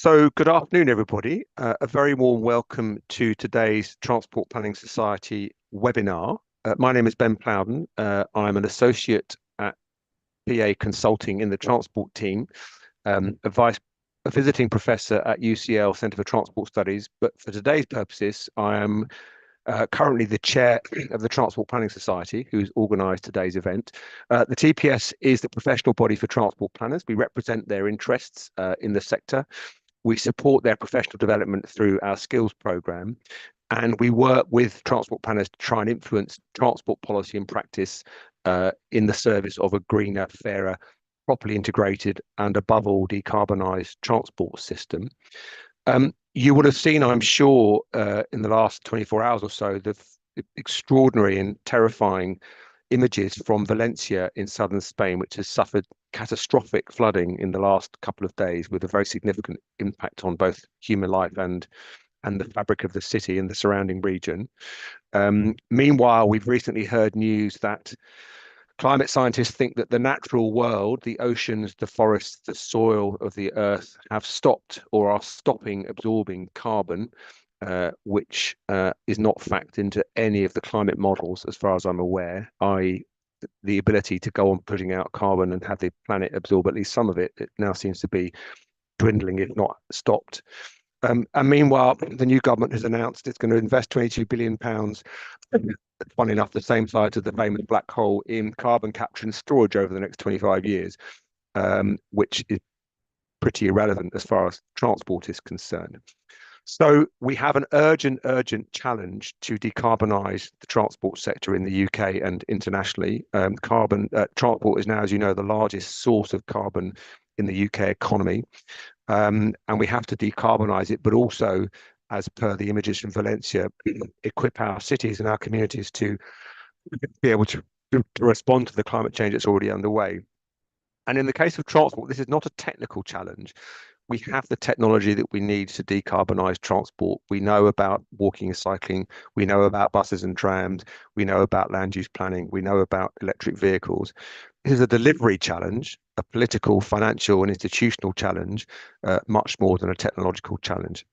So, good afternoon, everybody. A very warm welcome to today's Transport Planning Society webinar. My name is Ben Plowden. I'm an associate at PA Consulting in the transport team, a visiting professor at UCL Centre for Transport Studies. But for today's purposes, I am currently the chair of the Transport Planning Society, who's organised today's event. The TPS is the professional body for transport planners. We represent their interests in the sector. We support their professional development through our skills program, and we work with transport planners to try and influence transport policy and practice in the service of a greener, fairer, properly integrated, and above all, decarbonised transport system. You would have seen, I'm sure, in the last 24 hours or so, the extraordinary and terrifying images from Valencia in southern Spain, which has suffered catastrophic flooding in the last couple of days, with a very significant impact on both human life and the fabric of the city and the surrounding region. Meanwhile, we've recently heard news that climate scientists think that the natural world, the oceans, the forests, the soil of the earth have stopped or are stopping absorbing carbon, which is not factored into any of the climate models, as far as I'm aware, i.e. the ability to go on putting out carbon and have the planet absorb at least some of it. It now seems to be dwindling, if not stopped. And meanwhile, the new government has announced it's going to invest £22 billion, funny enough, the same size as the famous black hole, in carbon capture and storage over the next 25 years, which is pretty irrelevant as far as transport is concerned. So we have an urgent challenge to decarbonise the transport sector in the UK and internationally. Transport is now, as you know, the largest source of carbon in the UK economy. And we have to decarbonise it, but also, as per the images from Valencia, equip our cities and our communities to be able to respond to the climate change that's already underway. And in the case of transport, this is not a technical challenge. We have the technology that we need to decarbonise transport. We know about walking and cycling. We know about buses and trams. We know about land use planning. We know about electric vehicles. This is a delivery challenge, a political, financial, and institutional challenge, much more than a technological challenge.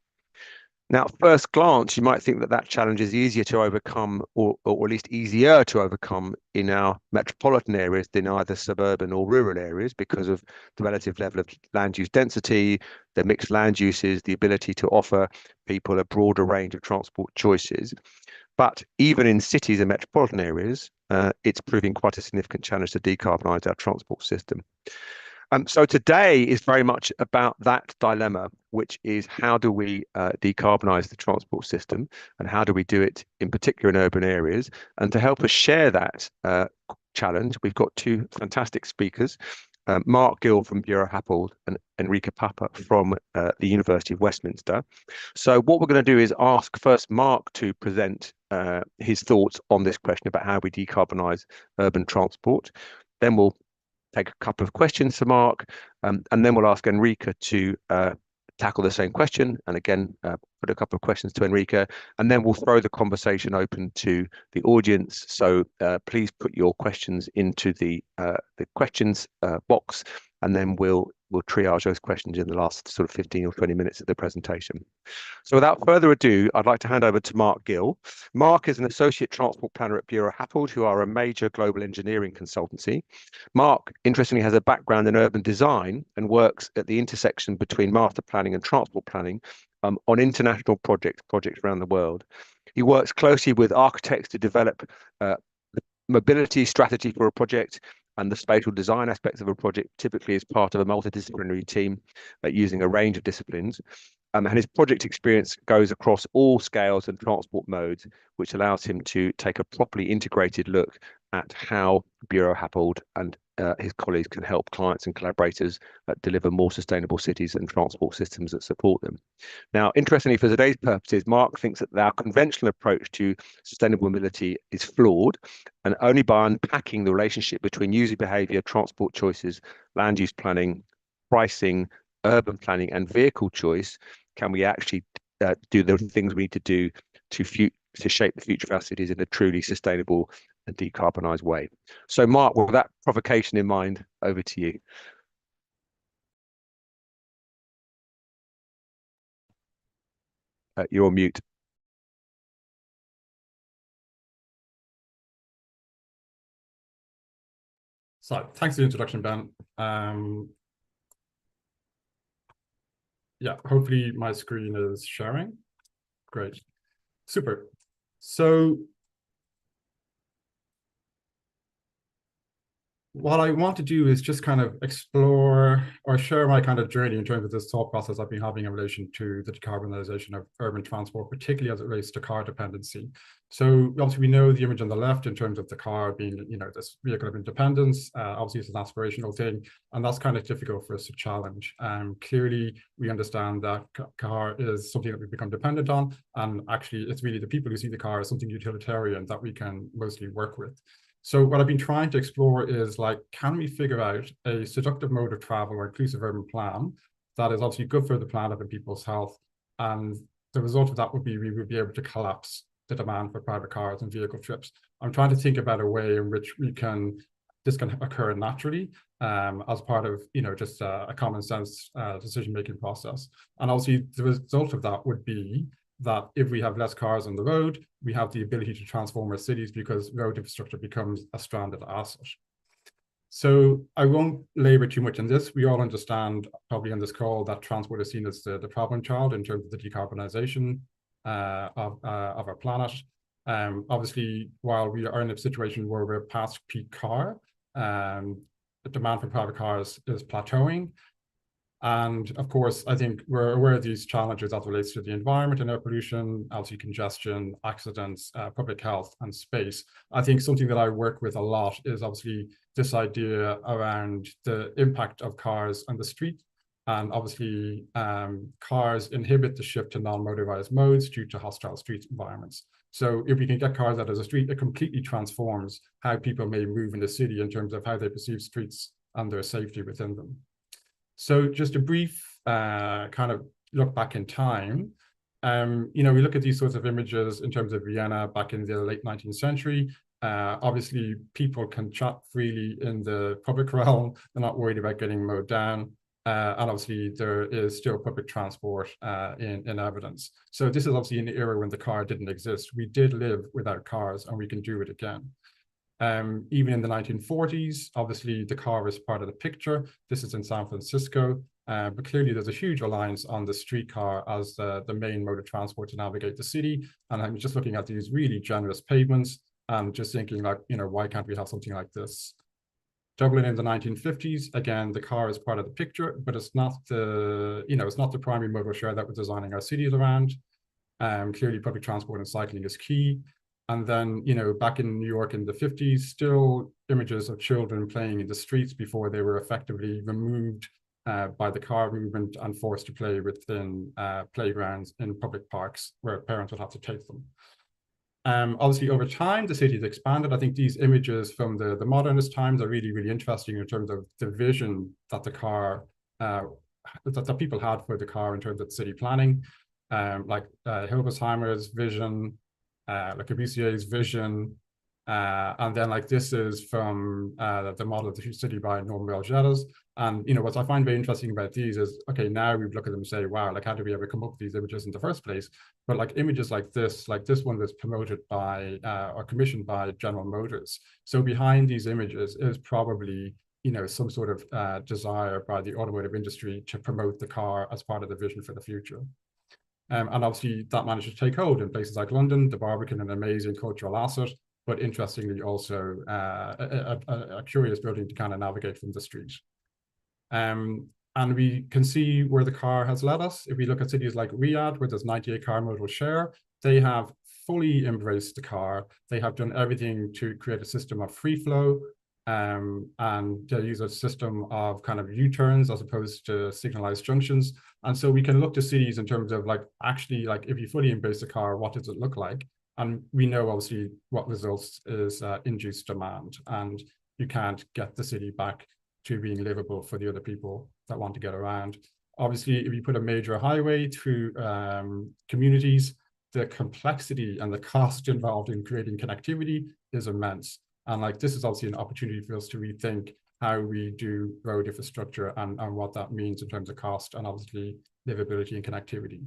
Now, at first glance, you might think that that challenge is easier to overcome, or at least easier to overcome in our metropolitan areas than either suburban or rural areas, because of the relative level of land use density, the mixed land uses, the ability to offer people a broader range of transport choices. But even in cities and metropolitan areas, it's proving quite a significant challenge to decarbonise our transport system. So today is very much about that dilemma, which is how do we decarbonise the transport system, and how do we do it in particular in urban areas? And to help us share that challenge, we've got two fantastic speakers, Mark Gill from Bureau Happold and Enrica Papa from the University of Westminster. So what we're going to do is ask first Mark to present his thoughts on this question about how we decarbonise urban transport. Then we'll take a couple of questions to Mark, and then we'll ask Enrica to tackle the same question, and again put a couple of questions to Enrica, and then we'll throw the conversation open to the audience. So please put your questions into the questions box, and then we'll triage those questions in the last sort of 15 or 20 minutes of the presentation. So without further ado, I'd like to hand over to Mark Gill. Mark is an associate transport planner at Bureau Happold, who are a major global engineering consultancy. Mark, interestingly, has a background in urban design and works at the intersection between master planning and transport planning on international projects around the world. He works closely with architects to develop the mobility strategy for a project and the spatial design aspects of a project, typically as part of a multidisciplinary team using a range of disciplines. And his project experience goes across all scales and transport modes, which allows him to take a properly integrated look at how Bureau Happold and his colleagues can help clients and collaborators deliver more sustainable cities and transport systems that support them. Now, interestingly, for today's purposes, Mark thinks that our conventional approach to sustainable mobility is flawed, and only by unpacking the relationship between user behaviour, transport choices, land use planning, pricing, urban planning, and vehicle choice can we actually do the things we need to do to shape the future of our cities in a truly sustainable and decarbonised way. So, Mark, with that provocation in mind, over to you. You're on mute. So thanks for the introduction, Ben. Yeah, hopefully my screen is sharing. Great, super. So what I want to do is just kind of explore or share my kind of journey in terms of this thought process I've been having in relation to the decarbonisation of urban transport, particularly as it relates to car dependency. So obviously we know the image on the left in terms of the car being, this vehicle of independence. Obviously it's an aspirational thing, and that's kind of difficult for us to challenge. Clearly we understand that car is something that we've become dependent on, and actually it's really the people who see the car as something utilitarian that we can mostly work with. So what I've been trying to explore is like, can we figure out a seductive mode of travel or inclusive urban plan that is obviously good for the planet and people's health? And the result of that would be we would be able to collapse the demand for private cars and vehicle trips. I'm trying to think about a way in which this can occur naturally as part of, just a common sense decision-making process. And obviously the result of that would be that if we have less cars on the road, we have the ability to transform our cities because road infrastructure becomes a stranded asset. So I won't labor too much on this. We all understand probably on this call that transport is seen as the problem child in terms of the decarbonisation of our planet. Obviously, while we are in a situation where we're past peak car, the demand for private cars is plateauing. And of course, I think we're aware of these challenges as it relates to the environment and air pollution, obviously congestion, accidents, public health, and space. I think something that I work with a lot is obviously this idea around the impact of cars on the street. And obviously, cars inhibit the shift to non-motorized modes due to hostile street environments. So if we can get cars out of the street, it completely transforms how people may move in the city in terms of how they perceive streets and their safety within them. So just a brief kind of look back in time. We look at these sorts of images in terms of Vienna back in the late 19th century. Obviously, people can chat freely in the public realm. They're not worried about getting mowed down. And obviously, there is still public transport in evidence. So this is obviously an era when the car didn't exist. We did live without cars, and we can do it again. Even in the 1940s, obviously the car is part of the picture. This is in San Francisco, but clearly there's a huge reliance on the streetcar as the main mode of transport to navigate the city. And I'm just looking at these really generous pavements and just thinking like, why can't we have something like this? Dublin in the 1950s, again, the car is part of the picture, but it's not it's not the primary modal share that we're designing our cities around. Clearly public transport and cycling is key. And then, back in New York in the 50s, still images of children playing in the streets before they were effectively removed by the car movement and forced to play within playgrounds in public parks where parents would have to take them. Obviously, over time, the city has expanded. I think these images from the modernist times are really, really interesting in terms of the vision that the car, that people had for the car in terms of city planning, like Hilbersheimer's vision, Le Corbusier's vision, and then like this is from the model of the city by Norman Belgettas. And what I find very interesting about these is, okay, now we look at them and say, wow, like how did we ever come up with these images in the first place? But like images like this one was promoted by or commissioned by General Motors. So behind these images is probably some sort of desire by the automotive industry to promote the car as part of the vision for the future. And obviously that managed to take hold in places like London. The Barbican, an amazing cultural asset, but interestingly also a curious building to kind of navigate from the street. And we can see where the car has led us. If we look at cities like Riyadh, where there's 98 car modal share, they have fully embraced the car. They have done everything to create a system of free flow, and they use a system of kind of U-turns as opposed to signalized junctions. And so we can look to cities in terms of like, actually, like if you fully embrace the car, what does it look like? And we know obviously what results is induced demand, and you can't get the city back to being livable for the other people that want to get around. Obviously, if you put a major highway through communities, the complexity and the cost involved in creating connectivity is immense. And like this is obviously an opportunity for us to rethink how we do road infrastructure and what that means in terms of cost and obviously livability and connectivity.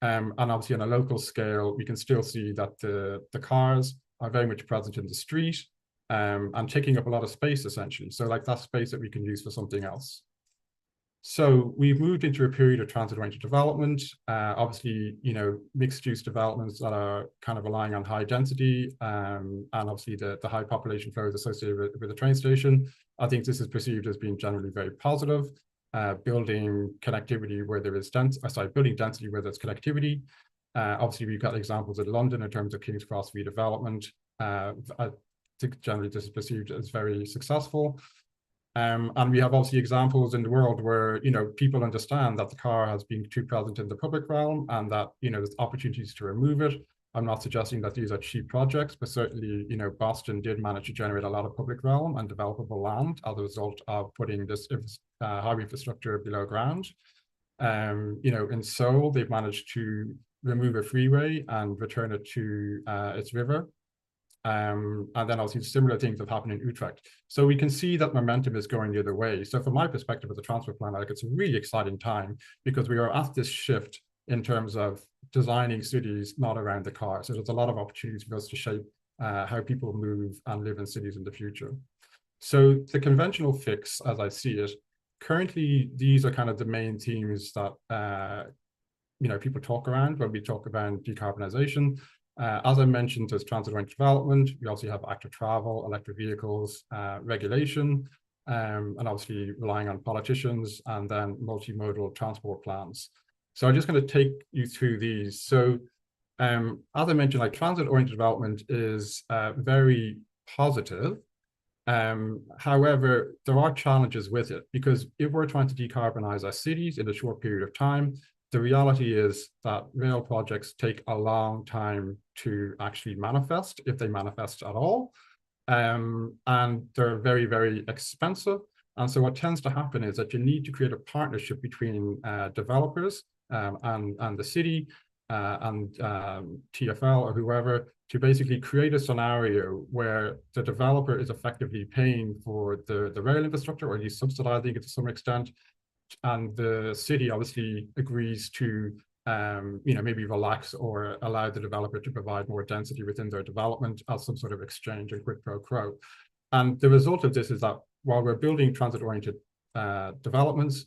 And obviously on a local scale, we can still see that the cars are very much present in the street, and taking up a lot of space essentially. So like that space that we can use for something else. So we've moved into a period of transit-oriented development. Obviously, mixed-use developments that are kind of relying on high density, and obviously the high population flows associated with the train station. I think this is perceived as being generally very positive. Building connectivity where there is building density where there's connectivity. Obviously, we've got examples in London in terms of King's Cross redevelopment. I think generally this is perceived as very successful. And we have obviously examples in the world where, people understand that the car has been too present in the public realm and that, there's opportunities to remove it. I'm not suggesting that these are cheap projects, but certainly, Boston did manage to generate a lot of public realm and developable land as a result of putting this highway infrastructure below ground. In Seoul, they've managed to remove a freeway and return it to its river. And then obviously similar things have happened in Utrecht. So we can see that momentum is going the other way. So from my perspective as a transport planner, it's a really exciting time because we are at this shift in terms of designing cities not around the car. So there's a lot of opportunities for us to shape how people move and live in cities in the future. So the conventional fix, as I see it, currently these are kind of the main themes that people talk around when we talk about decarbonization. As I mentioned, there's transit-oriented development. We also have active travel, electric vehicles, regulation, and obviously relying on politicians, and then multimodal transport plans. So I'm just going to take you through these. So as I mentioned, like transit-oriented development is very positive. However, there are challenges with it because if we're trying to decarbonize our cities in a short period of time, the reality is that rail projects take a long time to actually manifest, if they manifest at all. And they're very, very expensive. And so what tends to happen is that you need to create a partnership between developers and the city and TfL or whoever to basically create a scenario where the developer is effectively paying for the rail infrastructure, or at least subsidizing it to some extent, and the city obviously agrees to maybe relax or allow the developer to provide more density within their development as some sort of exchange and quid pro quo. And the result of this is that while we're building transit-oriented developments,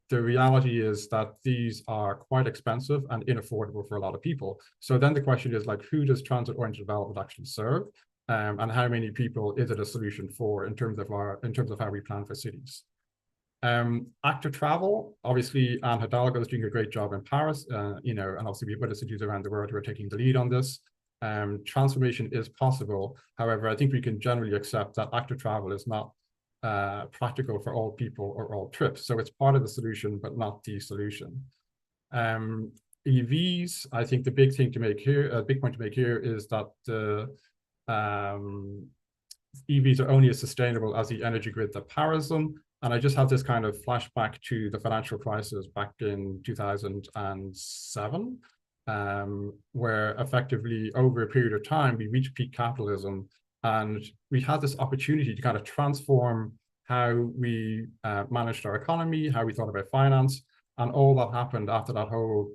the reality is that these are quite expensive and inaffordable for a lot of people. So then the question is, like, who does transit-oriented development actually serve? And how many people is it a solution for in terms of how we plan for cities? Active travel, obviously, Anne Hidalgo is doing a great job in Paris, and obviously we have other cities around the world who are taking the lead on this. Transformation is possible. However, I think we can generally accept that active travel is not practical for all people or all trips. So it's part of the solution, but not the solution. EVs, I think the big thing to make here, a big point to make here is that the EVs are only as sustainable as the energy grid that powers them. And I just have this kind of flashback to the financial crisis back in 2007, where effectively over a period of time, we reached peak capitalism and we had this opportunity to kind of transform how we managed our economy, how we thought about finance. And all that happened after that whole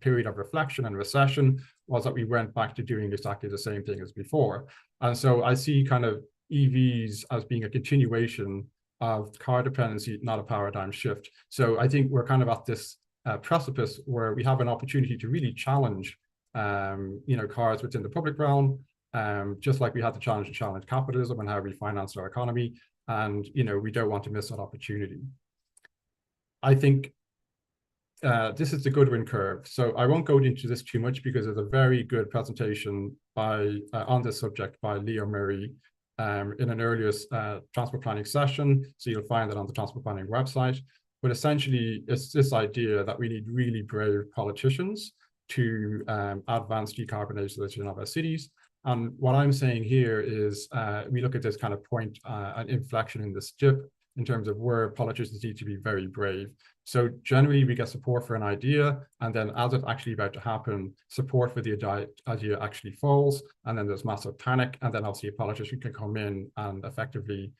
period of reflection and recession was that we went back to doing exactly the same thing as before. And so I see kind of EVs as being a continuation of car dependency, not a paradigm shift. So I think we're kind of at this precipice where we have an opportunity to really challenge, cars within the public realm, just like we had to challenge capitalism and how we finance our economy. And, we don't want to miss that opportunity. I think this is the Goodwin curve. So I won't go into this too much because there's a very good presentation on this subject by Leo Murray in an earlier transport planning session. So you'll find that on the transport planning website. But essentially, it's this idea that we need really brave politicians to advance decarbonization of our cities. And what I'm saying here is we look at this kind of point, an inflection in this dip in terms of where politicians need to be very brave. So generally we get support for an idea, and then as it's actually about to happen, support for the idea actually falls, and then there's massive panic, and then obviously a politician can come in and effectively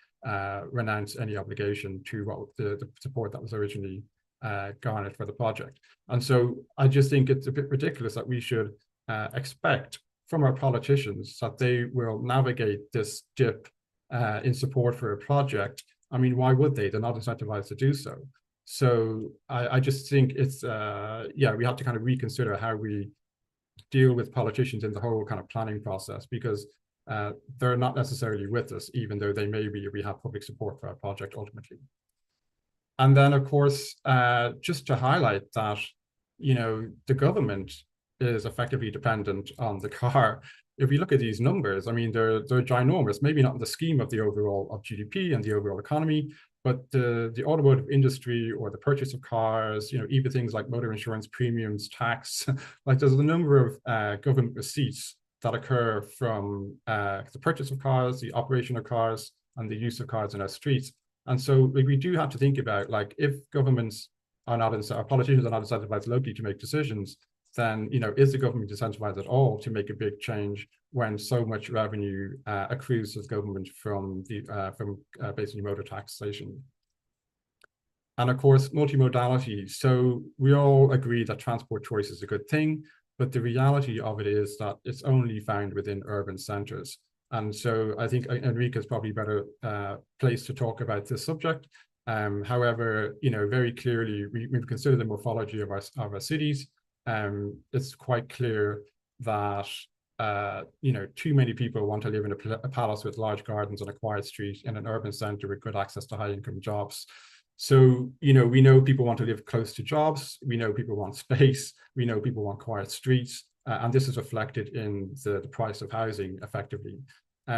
renounce any obligation to what the support that was originally garnered for the project. And so I just think it's a bit ridiculous that we should expect from our politicians that they will navigate this dip in support for a project. I mean, why would they? They're not incentivized to do so. So I just think it's, yeah, we have to kind of reconsider how we deal with politicians in the whole kind of planning process, because they're not necessarily with us, even though they may be, we have public support for our project ultimately. And then, of course, just to highlight that, you know, the government is effectively dependent on the car. If we look at these numbers, I mean, they're ginormous, maybe not in the scheme of the overall of GDP and the overall economy, but the automotive industry or the purchase of cars, you know, even things like motor insurance premiums, tax, like there's a number of government receipts that occur from the purchase of cars, the operation of cars, and the use of cars in our streets. And so we do have to think about, like, if governments are not, or politicians are not incentivized locally to make decisions, then, you know, is the government incentivized at all to make a big change when so much revenue accrues to the government from basically motor taxation? And of course, multimodality. So we all agree that transport choice is a good thing, but the reality of it is that it's only found within urban centers. And so I think Enrica is probably better placed to talk about this subject. However, you know, very clearly, we've considered the morphology of our cities. It's quite clear that, you know, too many people want to live in a palace with large gardens on a quiet street in an urban center with good access to high-income jobs. So, you know, we know people want to live close to jobs. We know people want space. We know people want quiet streets. And this is reflected in the price of housing effectively.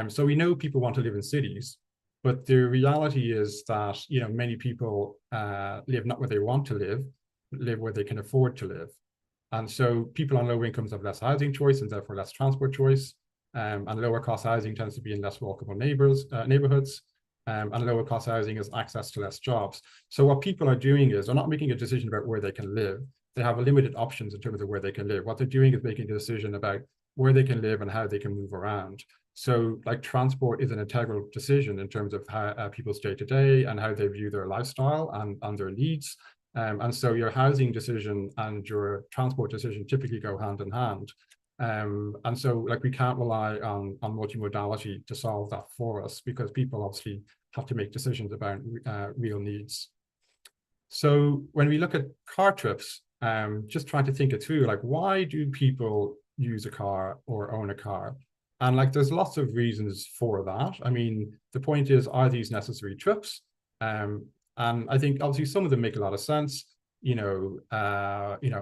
So we know people want to live in cities, but the reality is that, you know, many people live not where they want to live where they can afford to live. And so people on low incomes have less housing choice and therefore less transport choice. And lower cost housing tends to be in less walkable neighborhoods. And lower cost housing is access to less jobs. So what people are doing is they're not making a decision about where they can live. They have limited options in terms of where they can live. What they're doing is making a decision about where they can live and how they can move around. So, like, transport is an integral decision in terms of how people's day-to-day and how they view their lifestyle and their needs. And so your housing decision and your transport decision typically go hand in hand. And so, like, we can't rely on multimodality to solve that for us, because people obviously have to make decisions about real needs. So when we look at car trips, just trying to think it through, like, why do people use a car or own a car? And, like, there's lots of reasons for that. I mean, the point is, are these necessary trips? And I think obviously some of them make a lot of sense. You know,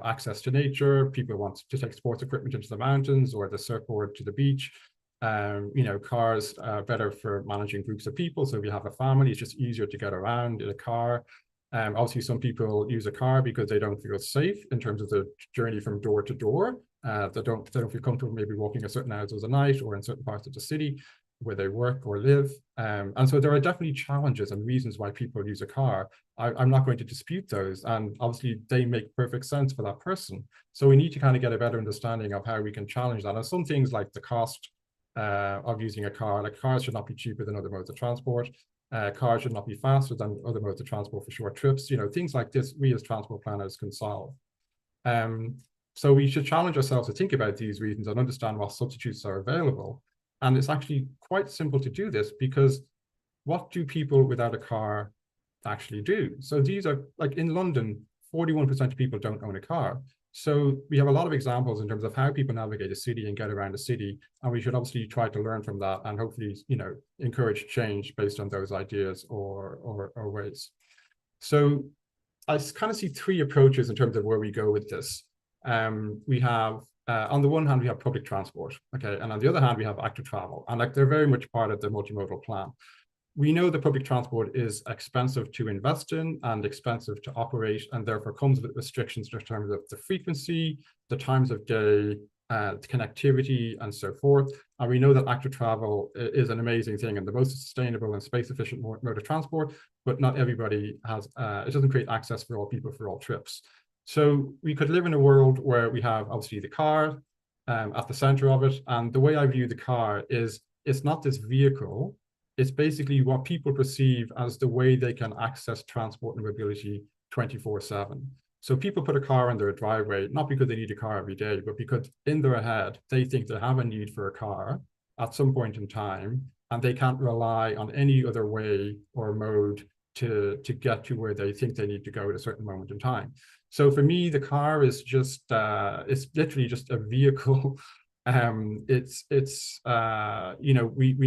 access to nature. People want to take sports equipment into the mountains or the surfboard to the beach. You know, cars are better for managing groups of people. So if you have a family, it's just easier to get around in a car. Obviously, some people use a car because they don't feel safe in terms of the journey from door to door. They don't feel comfortable maybe walking at certain hours of the night or in certain parts of the city where they work or live. And so there are definitely challenges and reasons why people use a car. I'm not going to dispute those. And obviously, they make perfect sense for that person. So we need to kind of get a better understanding of how we can challenge that. And some things like the cost of using a car, like, cars should not be cheaper than other modes of transport. Cars should not be faster than other modes of transport for short trips. You know, things like this, we as transport planners can solve. So we should challenge ourselves to think about these reasons and understand what substitutes are available. And it's actually quite simple to do this, because what do people without a car actually do? So these are, like, in London, 41% of people don't own a car. So we have a lot of examples in terms of how people navigate a city and get around a city, and we should obviously try to learn from that and hopefully, you know, encourage change based on those ideas or ways. So I kind of see three approaches in terms of where we go with this. We have, on the one hand, we have public transport, okay, and on the other hand, we have active travel, and, like, they're very much part of the multimodal plan. We know that public transport is expensive to invest in and expensive to operate, and therefore comes with restrictions in terms of the frequency, the times of day, the connectivity, and so forth. And we know that active travel is an amazing thing and the most sustainable and space-efficient mode of transport, but not everybody has, it doesn't create access for all people for all trips. So we could live in a world where we have obviously the car at the center of it. And the way I view the car is, it's not this vehicle. It's basically what people perceive as the way they can access transport and mobility 24/7. So people put a car in their driveway, not because they need a car every day, but because in their head, they think they have a need for a car at some point in time, and they can't rely on any other way or mode to get to where they think they need to go at a certain moment in time. So for me, the car is just, it's literally just a vehicle. We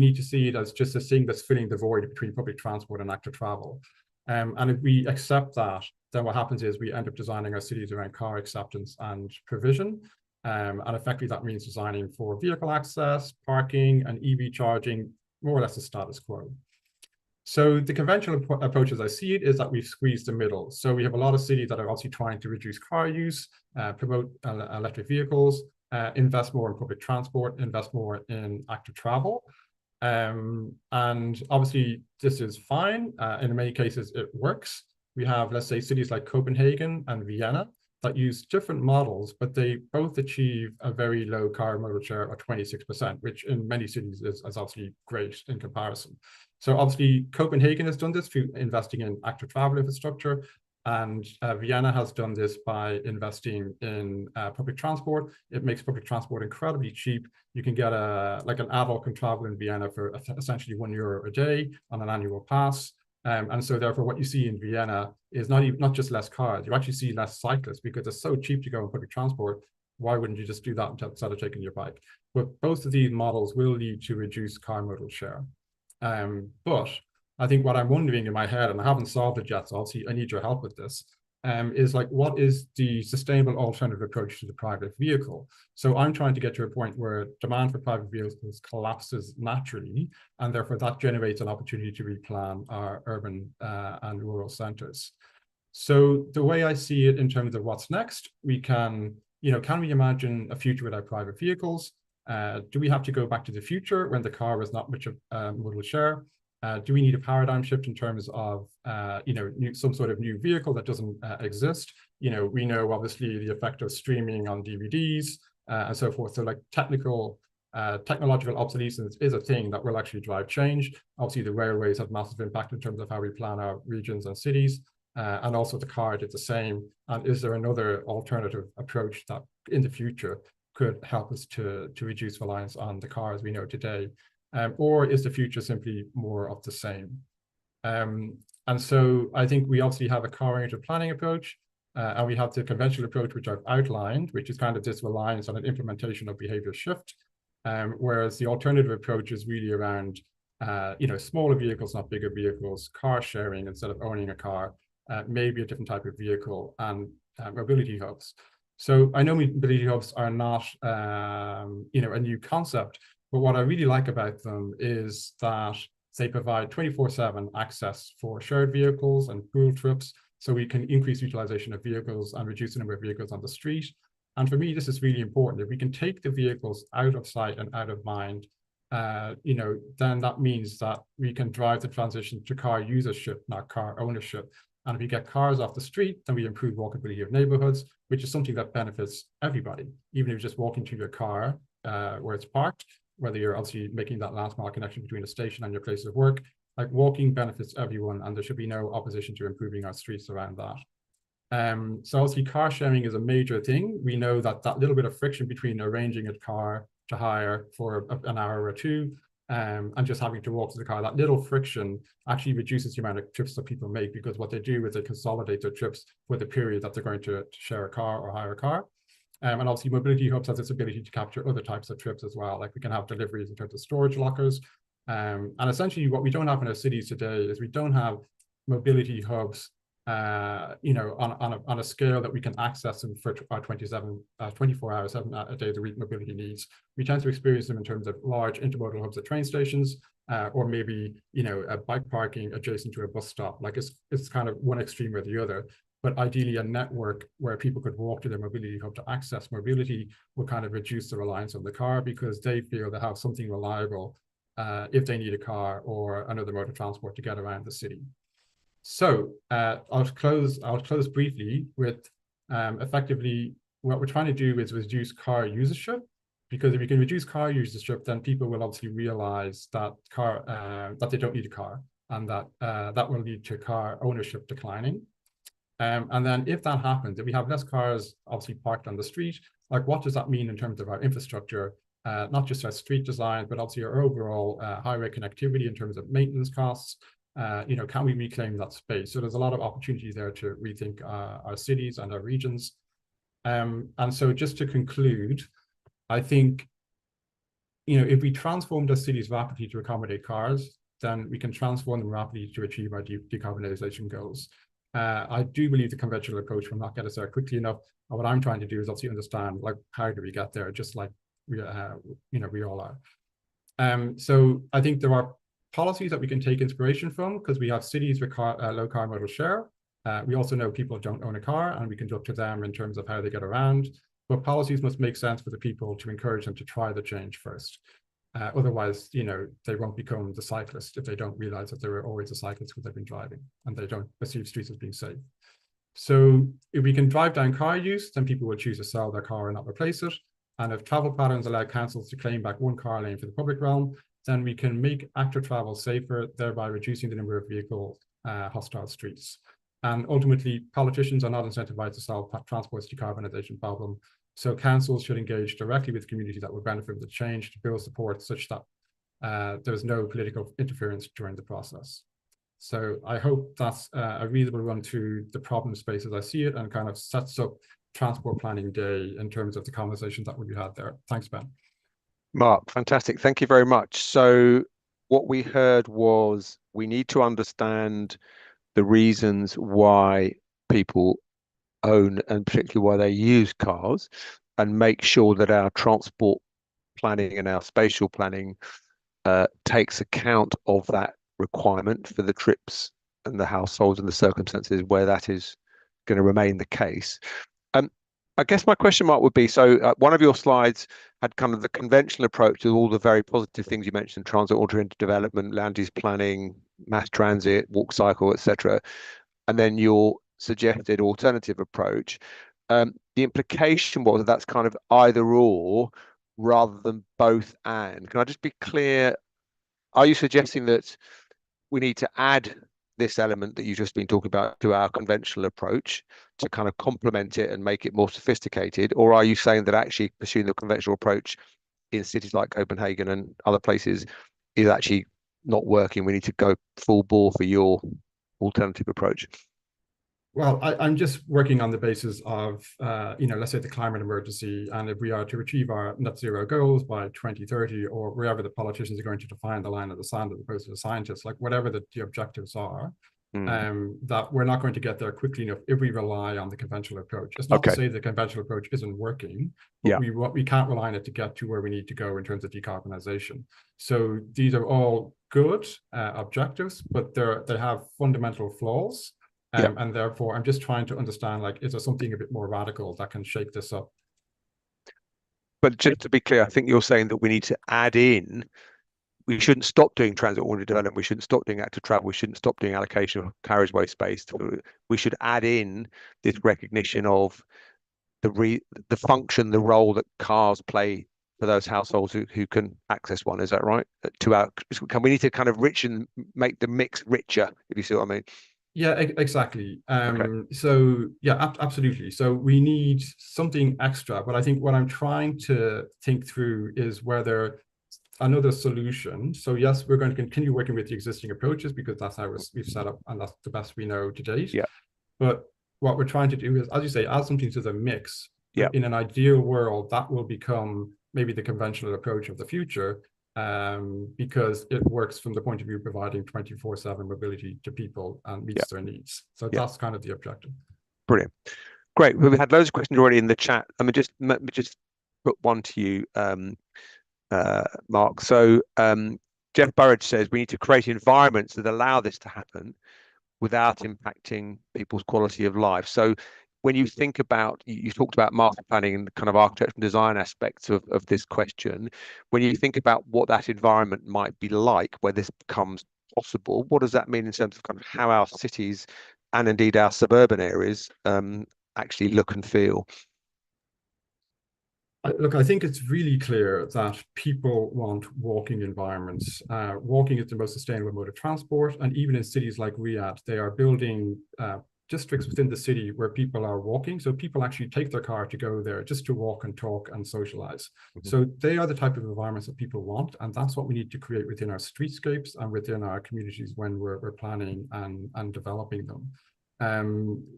need to see it as just a thing that's filling the void between public transport and active travel. And if we accept that, then what happens is we end up designing our cities around car acceptance and provision. And effectively, that means designing for vehicle access, parking, and EV charging, more or less the status quo. So the conventional approach, as I see it, is that we've squeezed the middle. So we have a lot of cities that are obviously trying to reduce car use, promote electric vehicles, invest more in public transport, invest more in active travel. And obviously, this is fine. In many cases, it works. We have, let's say, cities like Copenhagen and Vienna that use different models, but they both achieve a very low car modal share of 26%, which in many cities is obviously great in comparison. So obviously, Copenhagen has done this through investing in active travel infrastructure, and Vienna has done this by investing in public transport. It makes public transport incredibly cheap. You can get an adult can travel in Vienna for essentially €1 a day on an annual pass. And so therefore what you see in Vienna is not just less cars, you actually see less cyclists because it's so cheap to go on public transport. Why wouldn't you just do that instead of taking your bike? But both of these models will lead to reduced car modal share. But I think what I'm wondering in my head, and I haven't solved it yet, so obviously I need your help with this, is like, what is the sustainable alternative approach to the private vehicle? So I'm trying to get to a point where demand for private vehicles collapses naturally, and therefore that generates an opportunity to replan our urban and rural centers. So the way I see it in terms of what's next, we can we imagine a future without private vehicles? Do we have to go back to the future when the car is not much of modal share? Do we need a paradigm shift in terms of some sort of new vehicle that doesn't exist? We know obviously the effect of streaming on DVDs and so forth. So like technological obsolescence is a thing that will actually drive change. Obviously, the railways have massive impact in terms of how we plan our regions and cities. And also the car did the same. And is there another alternative approach that in the future could help us to reduce reliance on the car as we know today? Or is the future simply more of the same? And so I think we obviously have a car-oriented planning approach, and we have the conventional approach, which I've outlined, which is kind of this reliance on an implementation of behavior shift, whereas the alternative approach is really around smaller vehicles, not bigger vehicles, car sharing instead of owning a car, maybe a different type of vehicle, and mobility hubs. So I know mobility hubs are not a new concept, but what I really like about them is that they provide 24/7 access for shared vehicles and pool trips, so we can increase utilization of vehicles and reduce the number of vehicles on the street. And for me, this is really important. If we can take the vehicles out of sight and out of mind, then that means that we can drive the transition to car usership, not car ownership. And if we get cars off the street, then we improve walkability of neighborhoods, which is something that benefits everybody. Even if you're just walking to your car where it's parked, whether you're obviously making that last mile connection between a station and your place of work, like walking benefits everyone, and there should be no opposition to improving our streets around that. So obviously car sharing is a major thing. We know that little bit of friction between arranging a car to hire for an hour or two and just having to walk to the car, that little friction actually reduces the amount of trips that people make, because what they do is they consolidate their trips for the period that they're going to share a car or hire a car. And obviously mobility hubs has its ability to capture other types of trips as well. Like we can have deliveries in terms of storage lockers. And essentially what we don't have in our cities today is we don't have mobility hubs on a scale that we can access them for our 24 hours, 7 a day, the week mobility needs. We tend to experience them in terms of large intermodal hubs at train stations, or maybe, a bike parking adjacent to a bus stop. Like it's kind of one extreme or the other. But ideally, a network where people could walk to their mobility hub to access mobility will kind of reduce the reliance on the car, because they feel they have something reliable if they need a car or another mode of transport to get around the city. So I'll close briefly with effectively what we're trying to do is reduce car usership, because if you can reduce car usership, then people will obviously realize that that they don't need a car, and that will lead to car ownership declining. And then if that happens, if we have less cars obviously parked on the street, like what does that mean in terms of our infrastructure, not just our street design, but obviously our overall highway connectivity in terms of maintenance costs? Can we reclaim that space? So there's a lot of opportunities there to rethink our cities and our regions. And so just to conclude, I think, if we transform the cities rapidly to accommodate cars, then we can transform them rapidly to achieve our decarbonization goals. I do believe the conventional approach will not get us there quickly enough. And what I'm trying to do is obviously understand, like, how do we get there, just like we all are. So I think there are policies that we can take inspiration from, because we have cities with low car modal share. We also know people don't own a car, and we can look to them in terms of how they get around. But policies must make sense for the people to encourage them to try the change first. Otherwise, they won't become the cyclist if they don't realize that they were always a cyclist because they've been driving and they don't perceive streets as being safe. So if we can drive down car use, then people will choose to sell their car and not replace it. And if travel patterns allow councils to claim back one car lane for the public realm, then we can make active travel safer, thereby reducing the number of vehicle hostile streets. And ultimately, politicians are not incentivized to solve transport's decarbonisation problem. So councils should engage directly with communities that would benefit from the change to build support such that there's no political interference during the process. So I hope that's a reasonable run through the problem space as I see it, and kind of sets up Transport Planning Day in terms of the conversations that will be had there. Thanks, Ben. Mark, fantastic. Thank you very much. So what we heard was we need to understand the reasons why people own and particularly why they use cars, and make sure that our transport planning and our spatial planning takes account of that requirement for the trips and the households and the circumstances where that is going to remain the case. I guess my question mark would be, so one of your slides had kind of the conventional approach to all the very positive things you mentioned: transit-oriented development, land use planning, mass transit, walk cycle, etc. And then your suggested alternative approach. The implication was that that's kind of either or rather than both and. Can I just be clear? Are you suggesting that we need to add this element that you've just been talking about to our conventional approach to kind of complement it and make it more sophisticated? Or are you saying that actually pursuing the conventional approach in cities like Copenhagen and other places is actually not working? We need to go full bore for your alternative approach. Well, I'm just working on the basis of, let's say the climate emergency, and if we are to achieve our net zero goals by 2030, or wherever the politicians are going to define the line of the sand as opposed to the scientists, like whatever the objectives are, that we're not going to get there quickly enough if we rely on the conventional approach. It's not to say the conventional approach isn't working, but we can't rely on it to get to where we need to go in terms of decarbonization. So these are all good objectives, but they have fundamental flaws. And therefore, I'm just trying to understand, like, is there something a bit more radical that can shake this up? But just to be clear, I think you're saying that we need to add in, we shouldn't stop doing transit-oriented development, we shouldn't stop doing active travel, we shouldn't stop doing allocation of carriageway space. We should add in this recognition of the function, the role that cars play for those households who can access one. Is that right? We need to kind of make the mix richer, if you see what I mean? Yeah, exactly. So yeah, absolutely. So we need something extra, but I think what I'm trying to think through is whether another solution. So yes, we're going to continue working with the existing approaches because that's how we've set up, and that's the best we know to date. Yeah. But what we're trying to do is, as you say, add something to the mix. Yeah. In an ideal world, that will become maybe the conventional approach of the future. Because it works from the point of view of providing 24/7 mobility to people and meets their needs. So that's kind of the objective. Brilliant. Great. Well, we've had loads of questions already in the chat. Let me just put one to you, Mark. So Jeff Burridge says we need to create environments that allow this to happen without impacting people's quality of life. So when you think about, you talked about master planning and the kind of architecture and design aspects of this question, when you think about what that environment might be like where this becomes possible, what does that mean in terms of kind of how our cities and indeed our suburban areas actually look and feel? Look, I think it's really clear that people want walking environments. Walking is the most sustainable mode of transport, and even in cities like Riyadh, they are building districts within the city where people are walking. So people actually take their car to go there just to walk and talk and socialize. Mhm. So they are the type of environments that people want. And that's what we need to create within our streetscapes and within our communities when we're planning and developing them.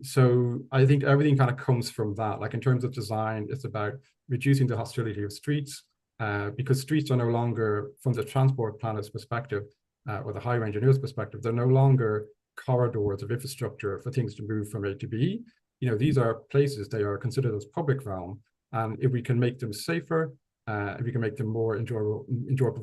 So I think everything kind of comes from that. Like in terms of design, it's about reducing the hostility of streets, because streets are no longer, from the transport planner's perspective, or the highway engineer's perspective, they're no longer corridors of infrastructure for things to move from A to B. These are places, they are considered as public realm. And if we can make them safer, if we can make them more enjoyable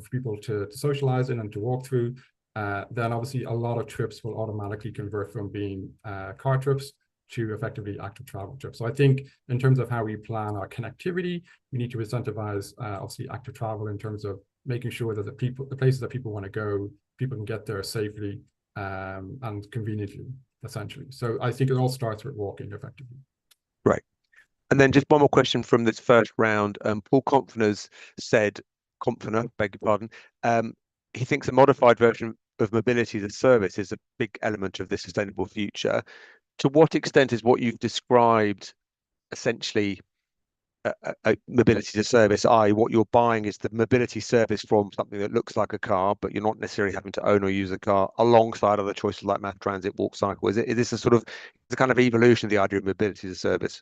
for people to socialize in and to walk through, then obviously a lot of trips will automatically convert from being car trips to effectively active travel trips. So I think in terms of how we plan our connectivity, we need to incentivize obviously active travel in terms of making sure that the places that people want to go, people can get there safely and conveniently, essentially. So I think it all starts with walking effectively. Right. And then just one more question from this first round. Paul Compner, beg your pardon, he thinks a modified version of mobility as a service is a big element of the sustainable future. To what extent is what you've described essentially a mobility as a service, i.e. what you're buying is the mobility service from something that looks like a car, but you're not necessarily having to own or use a car alongside other choices like mass transit, walk, cycle? Is this a sort of the kind of evolution of the idea of mobility as a service?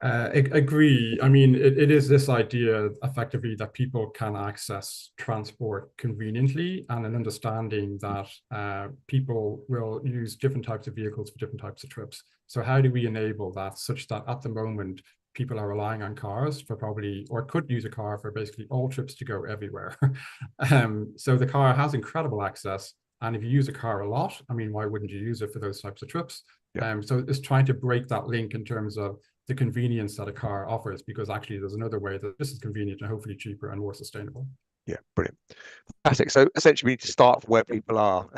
Agree. I mean, it is this idea effectively that people can access transport conveniently, and an understanding that people will use different types of vehicles for different types of trips. So how do we enable that such that at the moment people are relying on cars for probably, or could use a car for basically all trips to go everywhere. So the car has incredible access. And if you use a car a lot, I mean, why wouldn't you use it for those types of trips? Yeah. So it's trying to break that link in terms of the convenience that a car offers, because actually there's another way that this is convenient and hopefully cheaper and more sustainable. Yeah, brilliant. Fantastic. So essentially we need to start from where people are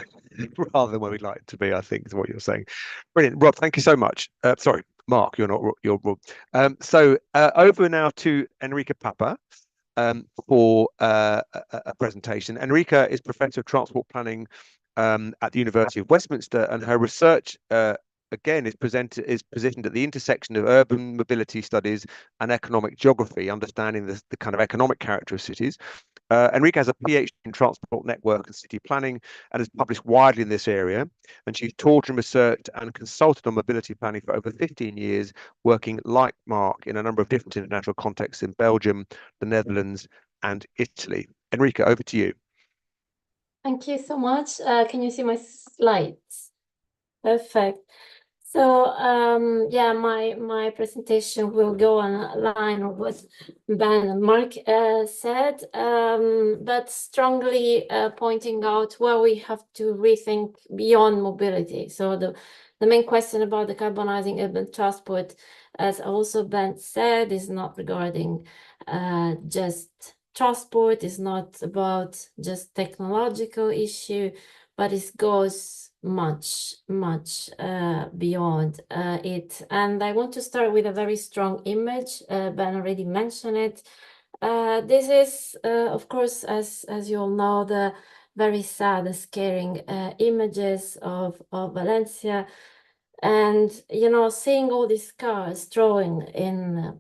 rather than where we'd like it to be, I think is what you're saying. Brilliant. Rob, thank you so much. Sorry, Mark, you're Rob. So over now to Enrica Papa for a presentation. Enrica is Professor of Transport Planning at the University of Westminster, and her research again is positioned at the intersection of urban mobility studies and economic geography, understanding the kind of economic character of cities. Enrica has a PhD in transport network and city planning and has published widely in this area. And she's taught and researched and consulted on mobility planning for over 15 years, working like Mark in a number of different international contexts in Belgium, the Netherlands, and Italy. Enrica, over to you. Thank you so much. Can you see my slides? Perfect. So yeah, my presentation will go on line of what Ben and Mark said, but strongly pointing out where we have to rethink beyond mobility. So the main question about decarbonizing urban transport, as also Ben said, is not regarding just transport, is not about just technological issue, but it goes much beyond it. And I want to start with a very strong image. Ben already mentioned it. This is, of course, as you all know, the very sad, scaring images of Valencia. And, seeing all these cars thrown in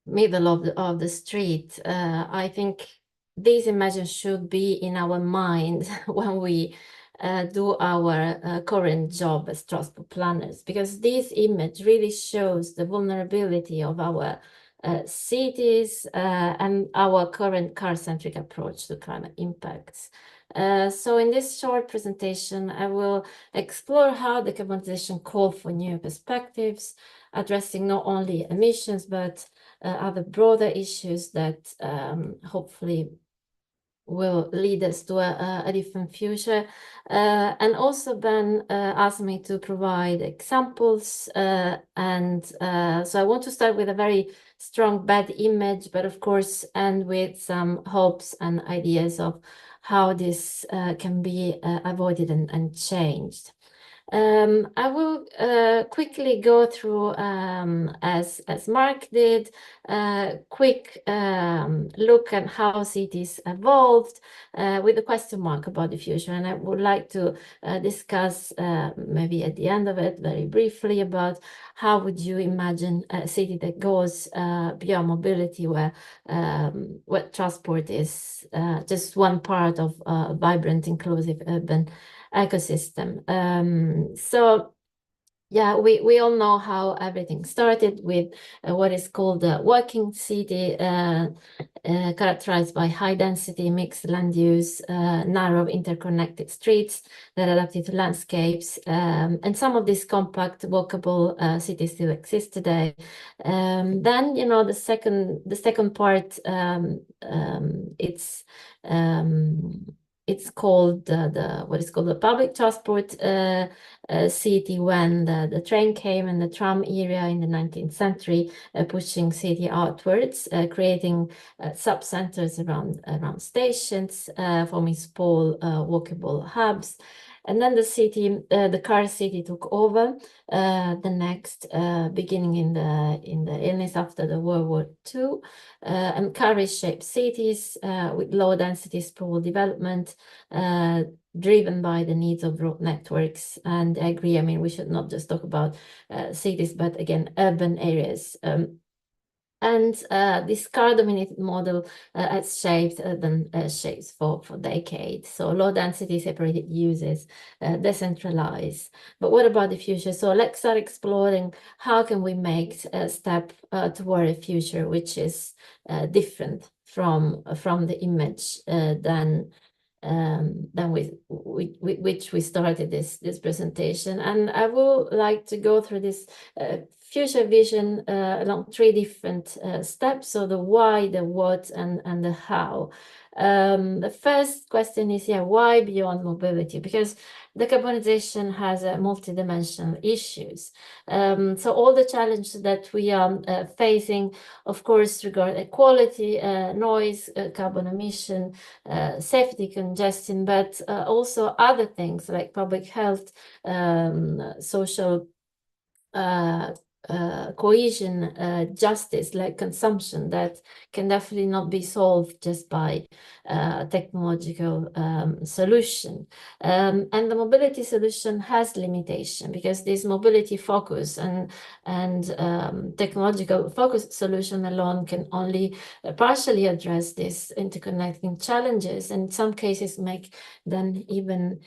middle of the street, I think these images should be in our mind when we do our current job as transport planners, because this image really shows the vulnerability of our cities and our current car-centric approach to climate impacts. So in this short presentation, I will explore how decarbonization calls for new perspectives, addressing not only emissions, but other broader issues that hopefully will lead us to a different future. And also Ben asked me to provide examples. And so I want to start with a very strong bad image, but of course end with some hopes and ideas of how this can be avoided and changed. I will quickly go through, as Mark did, quick look at how cities evolved with a question mark about the future. And I would like to discuss maybe at the end of it very briefly about how would you imagine a city that goes beyond mobility, where transport is just one part of a vibrant, inclusive urban ecosystem. So yeah, we all know how everything started with what is called a working city, characterized by high density, mixed land use, narrow interconnected streets that adapted to landscapes. And some of these compact, walkable cities still exist today. Then, you know, the second part, it's called what is called the public transport city, when the train came, and the tram era in the 19th century, pushing city outwards, creating sub-centers around stations, forming small walkable hubs. And then the car city took over the next beginning in the illness after the World War II, and car reshaped cities with low density sprawl development, driven by the needs of road networks. And I agree, I mean, we should not just talk about cities, but again, urban areas. And this car-dominated model has shaped urban shapes for decades. So low density, separated uses, decentralized. But what about the future? So let's start exploring how can we make a step toward a future which is different from the image than with which we started this presentation. And I would like to go through this future vision along three different steps. So the why, the what, and the how. The first question is, why beyond mobility? Because decarbonization has multidimensional issues. So all the challenges that we are facing, of course, regard equality, noise, carbon emission, safety, congestion, but also other things like public health, social cohesion, justice, like consumption, that can definitely not be solved just by technological solution. And the mobility solution has limitation, because this mobility focus and technological focus solution alone can only partially address these interconnecting challenges, and in some cases make them even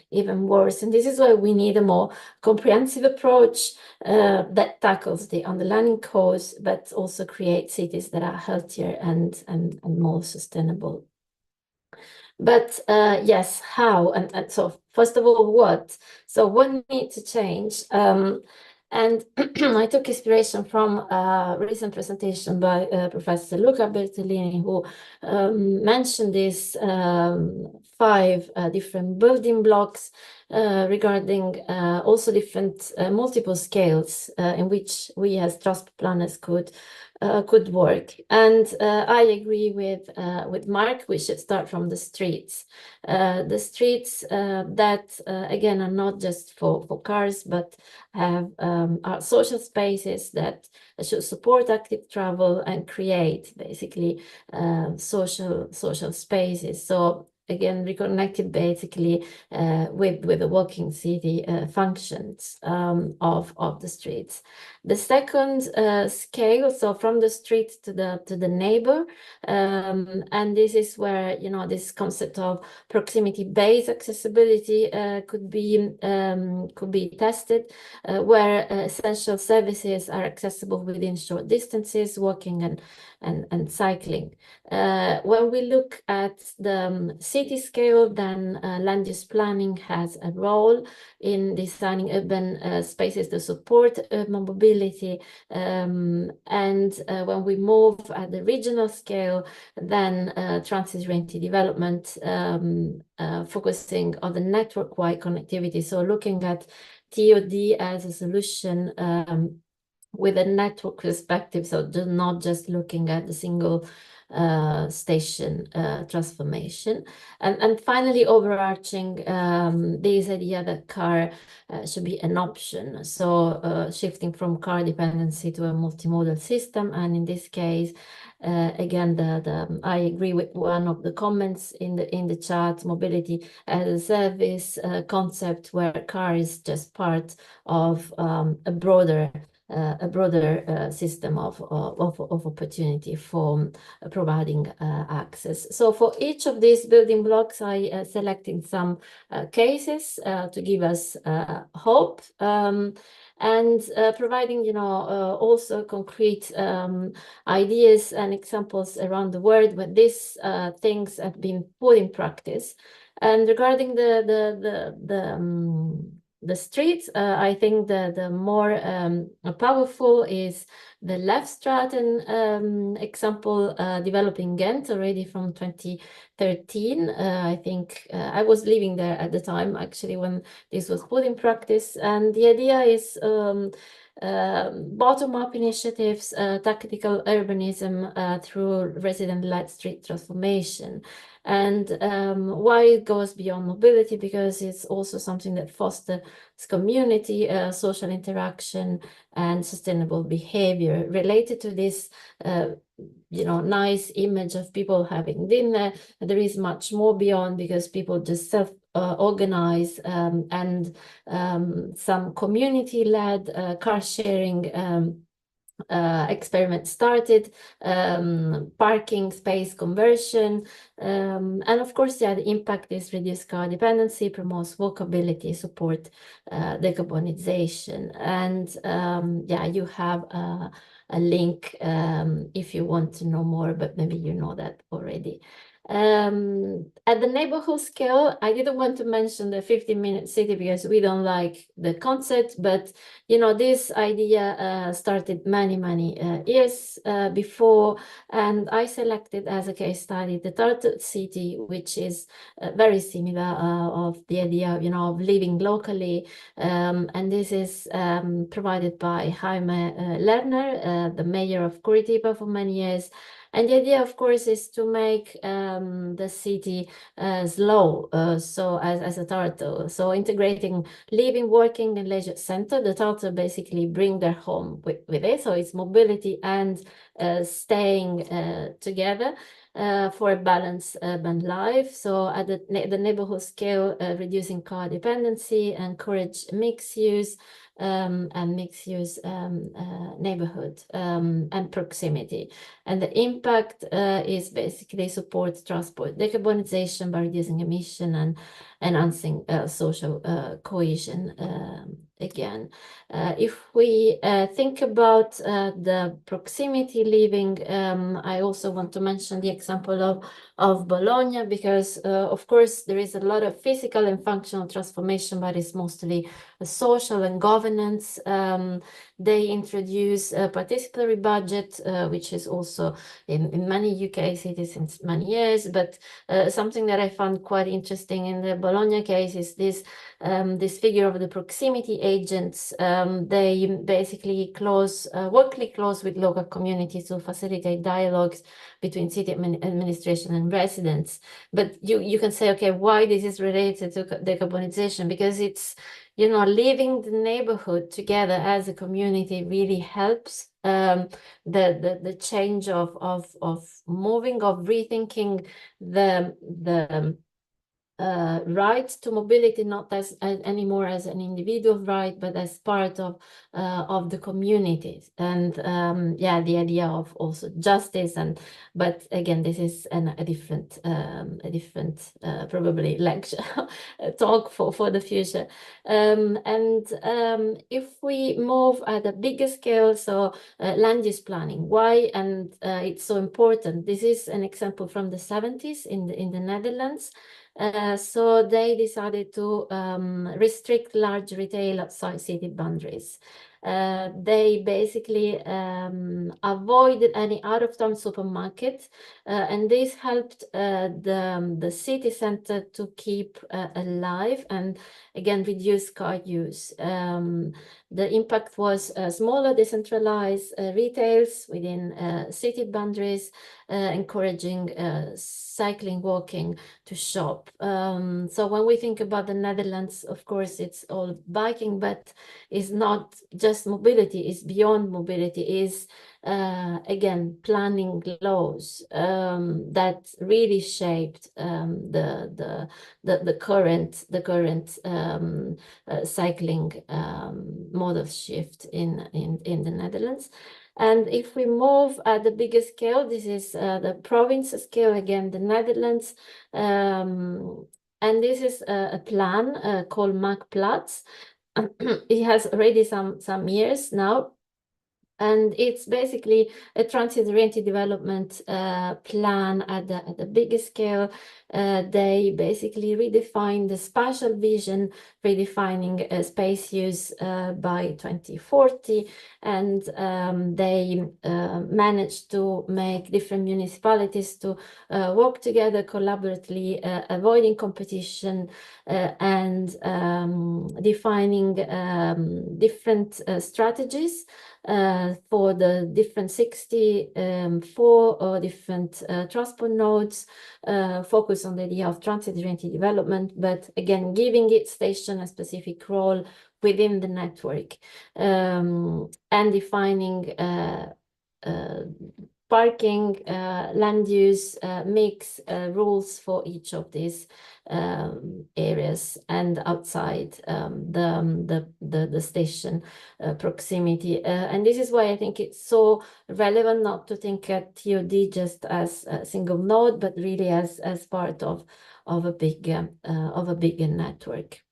worse. And this is why we need a more comprehensive approach that tackles the underlying cause, but also create cities that are healthier and more sustainable. But yes, how? And so first of all, what? So what needs to change? And I took inspiration from a recent presentation by Professor Luca Bertolini, who mentioned these 5 different building blocks regarding also different multiple scales in which we as transport planners could work. And I agree with Mark, we should start from the streets. The streets that again are not just for cars, but have are social spaces that should support active travel and create basically social spaces. So again, reconnected basically with the walking city functions of the streets. The second scale, so from the street to the neighbor, and this is where, you know, this concept of proximity-based accessibility could be tested, where essential services are accessible within short distances, walking and cycling. When we look at the city scale, then land use planning has a role in designing urban spaces to support urban mobility. And when we move at the regional scale, then transit-oriented development, focusing on the network-wide connectivity. So looking at TOD as a solution with a network perspective, so not just looking at the single station transformation. And finally, overarching this idea that car should be an option. So shifting from car dependency to a multimodal system. And in this case, again, I agree with one of the comments in the chat, mobility as a service concept, where car is just part of a broader system of opportunity for providing access. So for each of these building blocks, I selected some cases to give us hope. And providing, also concrete ideas and examples around the world where these things have been put in practice. And regarding the streets, I think the more powerful is the left Straten example developed in Ghent already from 2013. I think I was living there at the time, actually, when this was put in practice. And the idea is bottom-up initiatives, tactical urbanism through resident-led street transformation. And why it goes beyond mobility, because it's also something that fosters community, social interaction, and sustainable behavior related to this nice image of people having dinner. There is much more beyond, because people just self-organize and some community-led car sharing experiment started, parking space conversion, and of course, the impact is reduced car dependency, promotes walkability, support decarbonization. And you have a link if you want to know more, but maybe you know that already. At the neighborhood scale, I didn't want to mention the 15-minute city because we don't like the concept, but this idea started many years before, and I selected as a case study the Tartu city, which is very similar of the idea of living locally, and this is provided by Jaime Lerner, the mayor of Curitiba for many years. And the idea, of course, is to make the city slow, so as a Tartu. So integrating living, working, and leisure center. The Tartu basically bring their home with it. So it's mobility and staying together for a balanced urban life. So at the neighborhood scale, reducing car dependency, encourage mixed use, and mixed-use neighborhood and proximity. And the impact is basically supports transport decarbonization by reducing emission and enhancing social cohesion. Again, if we think about the proximity living, I also want to mention the example of Bologna, because of course there is a lot of physical and functional transformation, but it's mostly social and governance. They introduce a participatory budget, which is also in many UK cities since many years. But something that I found quite interesting in the Bologna case is this figure of the proximity agents. They basically work close with local communities to facilitate dialogues between city administration and residents. But you can say, okay, why this is related to decarbonization? Because it's living the neighborhood together as a community really helps the change of moving, of rethinking the right to mobility, not as anymore as an individual right, but as part of the communities. And the idea of also justice. But again, this is a different probably lecture talk for the future. If we move at a bigger scale, so land use planning, why? And it's so important. This is an example from the 70s in the Netherlands. So they decided to restrict large retail outside city boundaries. they basically avoided any out-of-town supermarket, and this helped the city center to keep alive and again reduce car use. The impact was smaller, decentralized retails within city boundaries, encouraging cycling, walking to shop. So when we think about the Netherlands, of course, it's all biking, but it's not just mobility, it's beyond mobility, is again planning laws that really shaped the current cycling model shift in the Netherlands. And if we move at the bigger scale, this is the province scale, again, the Netherlands. And this is a plan called MAC-Plats. It has already some years now. And it's basically a transit-oriented development plan at the biggest scale. They basically redefine the spatial vision, redefining space use by 2040. And they managed to make different municipalities to work together collaboratively, avoiding competition and defining different strategies for the different 64 different transport nodes, focus on the idea of transit-oriented development, but again, giving each station a specific role within the network, and defining parking, land use, mix rules for each of these areas and outside the station proximity. And this is why I think it's so relevant not to think at TOD just as a single node, but really as part of a bigger network.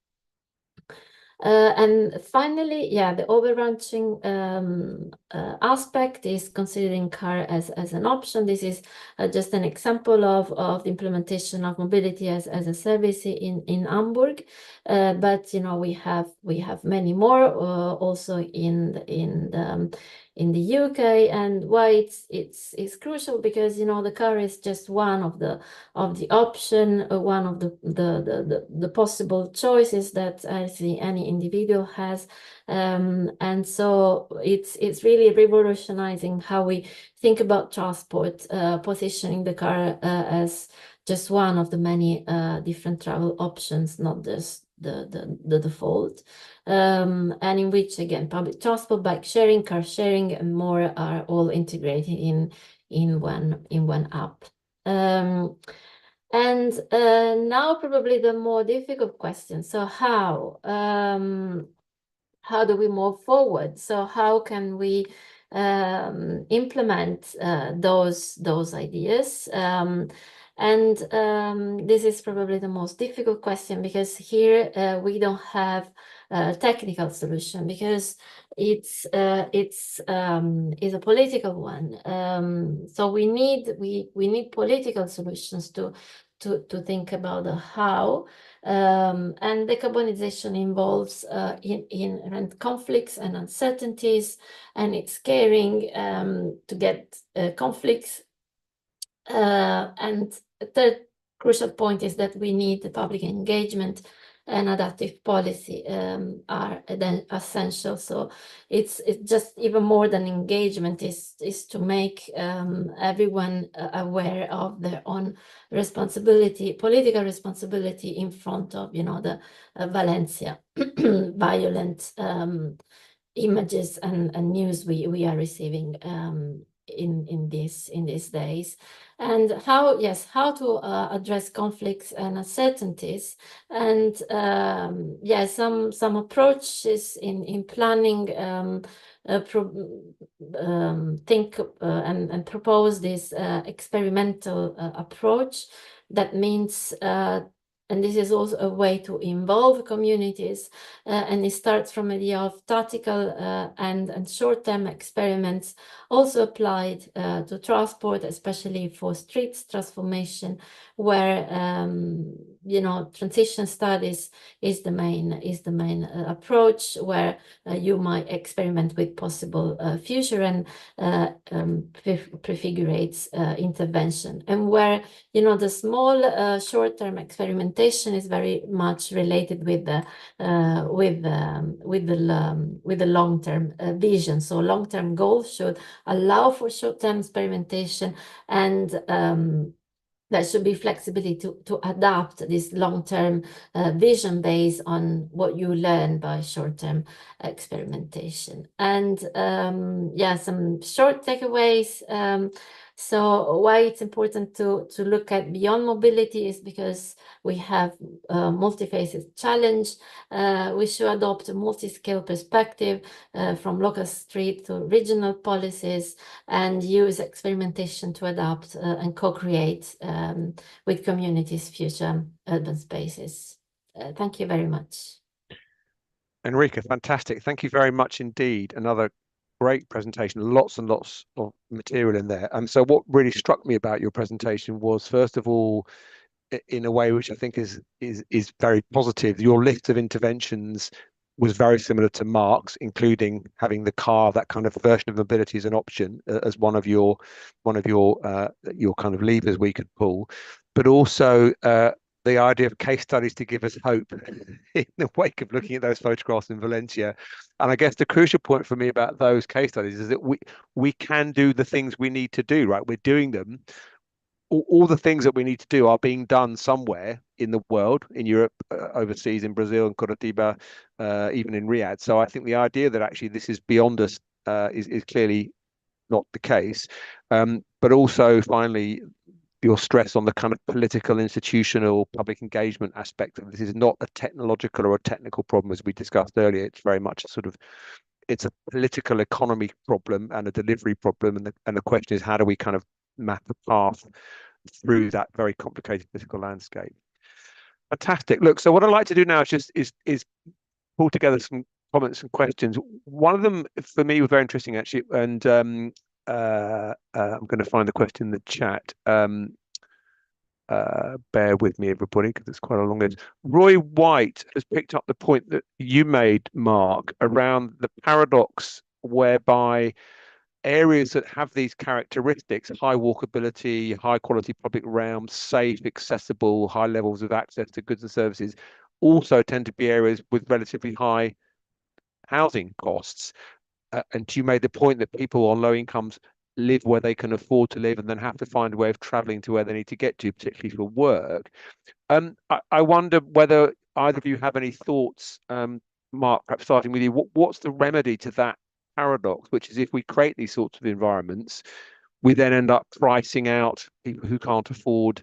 And finally, yeah, the overarching aspect is considering car as an option. This is just an example of the implementation of mobility as a service in Hamburg, but you know we have many more also in the UK. And why it's crucial, because you know the car is just one of the option, one of the possible choices that I see any individual has, and so it's really revolutionizing how we think about transport, positioning the car as just one of the many different travel options, not just the default, and in which again public transport, bike sharing, car sharing, and more are all integrated in one app. And now probably the more difficult question. So how do we move forward? So how can we implement those ideas? And this is probably the most difficult question, because here we don't have a technical solution, because it's a political one. So we need political solutions to think about the how, and decarbonization involves inherent conflicts and uncertainties, and it's caring to get conflicts. And a third crucial point is that we need the public engagement and adaptive policy are then essential. So it's just even more than engagement is to make everyone aware of their own responsibility, political responsibility, in front of, you know, the Valencia violent images and news we are receiving in these days. And how to address conflicts and uncertainties, and some approaches in planning, think and propose this experimental approach. That means and this is also a way to involve communities, and it starts from the idea of tactical and short-term experiments, also applied to transport, especially for streets transformation, where transition studies is the main approach, where you might experiment with possible future and prefigurates intervention, and where the small short-term experimentation is very much related with the long-term vision. So long-term goals should allow for short-term experimentation, and there should be flexibility to adapt this long-term vision based on what you learn by short-term experimentation. And some short takeaways. So why it's important to look at beyond mobility is because we have a multi-faceted challenge. We should adopt a multi-scale perspective from local street to regional policies, and use experimentation to adapt and co-create with communities future urban spaces. Thank you very much. Enrica, fantastic. Thank you very much indeed. Another great presentation, lots and lots of material in there. And so what really struck me about your presentation was, first of all, in a way which I think is very positive, your list of interventions was very similar to Mark's, including having the car, that kind of version of mobility as an option, as one of your kind of levers we could pull, but also the idea of case studies to give us hope in the wake of looking at those photographs in Valencia. And I guess the crucial point for me about those case studies is that we can do the things we need to do, right? We're doing them. All the things that we need to do are being done somewhere in the world, in Europe, overseas, in Brazil, in Curitiba, even in Riyadh. So I think the idea that actually this is beyond us is clearly not the case. But also, finally, your stress on the kind of political, institutional, public engagement aspect of this is not a technological or a technical problem, as we discussed earlier. It's very much it's a political economy problem and a delivery problem. And the question is, how do we kind of map a path through that very complicated political landscape? Fantastic. Look, so what I'd like to do now is pull together some comments and questions. One of them for me was very interesting, actually, and I'm going to find the question in the chat. Bear with me, everybody, because it's quite a long list. Roy White has picked up the point that you made, Mark, around the paradox whereby areas that have these characteristics, high walkability, high quality public realms, safe, accessible, high levels of access to goods and services, also tend to be areas with relatively high housing costs. And you made the point that people on low incomes live where they can afford to live and then have to find a way of traveling to where they need to get to, particularly for work. I wonder whether either of you have any thoughts, Mark, perhaps starting with you. What's the remedy to that paradox, which is if we create these sorts of environments, we then end up pricing out people who can't afford